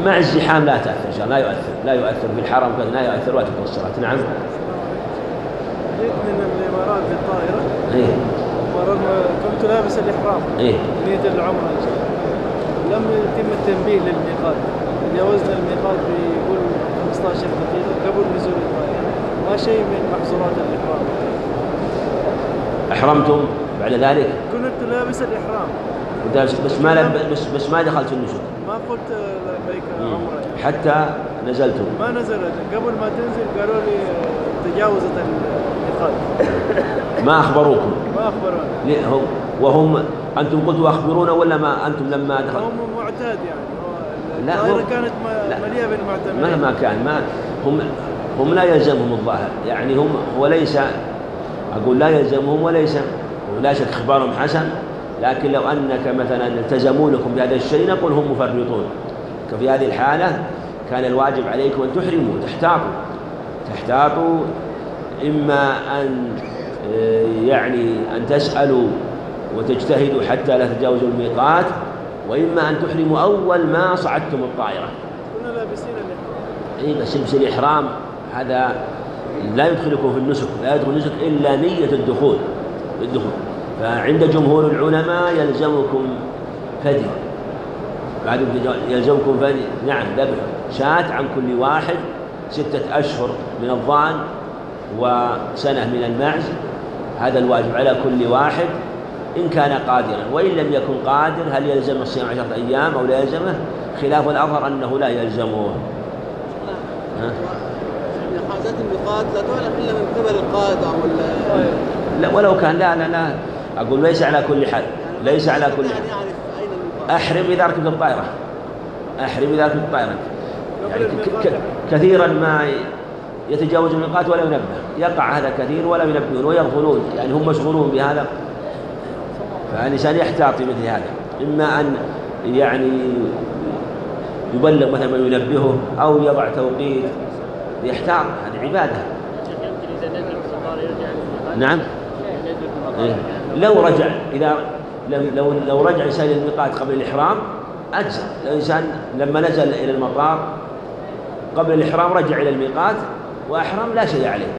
مع الزحام لا تأثر، لا يؤثر في الحرم لا يؤثر وقت الصلاة. نعم. جيت من الإمارات بالطائرة. إيه. كنت لابس الإحرام. إيه. نية العمرة إن شاء الله. لم يتم التنبيه للميقات. تجاوزنا الميقات بيقول 15 دقيقة قبل نزول الطائرة. ما شيء من محظورات الإحرام. أحرمتم بعد ذلك؟ كنت لابس الإحرام. بس ما دخلت النسك. ما قلت لبيك عمرة يعني. حتى نزلتم؟ ما نزلت، قبل ما تنزل قالوا لي تجاوزت الميقات. ما أخبروكم؟ ما أخبرونا. وهم أنتم قلتوا أخبرونا ولا ما أنتم لما دخلتم؟ هم معتاد يعني. لا الطائرة كانت مليئة بالمعتمرين. مهما كان هم لا يلزمهم الظاهر يعني. وليس أقول لا يلزمهم ولا شك إخبارهم حسن، لكن لو أنك مثلا التزموا لكم بهذا الشيء نقول هم مفرطون. ففي هذه الحالة كان الواجب عليكم أن تحرموا، تحتاطوا إما أن يعني أن تسألوا وتجتهدوا حتى لا تتجاوزوا الميقات، وإما أن تحرموا أول ما صعدتم الطائرة. كنا لابسين الإحرام. إيه بس لبس الإحرام هذا لا يدخلكم في النسك، لا يدخل النسك إلا نية الدخول. فعند جمهور العلماء يلزمكم فدي، بعد يلزمكم فدي. نعم، ذبح شاة عن كل واحد 6 أشهر من الضأن وسنة من المعز، هذا الواجب على كل واحد إن كان قادرا. وإن لم يكن قادر هل يلزم الصيام 10 أيام أو لا يلزمه؟ خلاف الأظهر أنه لا يلزمه. حاجات الميقات لا تعلم إلا من قبل القادة لا ولو كان لا أقول ليس على كل حال، ليس على كل حال. أحرم إذا ركبت الطائرة، يعني كثيرا ما يتجاوز الميقات ولا ينبه، يقع هذا كثير ولا ينبهون ويغفلون، يعني هم مشغولون بهذا. فالإنسان يحتاط مثل هذا، إما أن يعني يبلغ مثلا من ينبهه أو يضع توقيت يحتاط، هذه عبادة. نعم. لو رجع إنسان إلى الميقات قبل الإحرام أجزأ. الإنسان لما نزل إلى المطار قبل الإحرام رجع إلى الميقات وأحرم لا شيء عليه.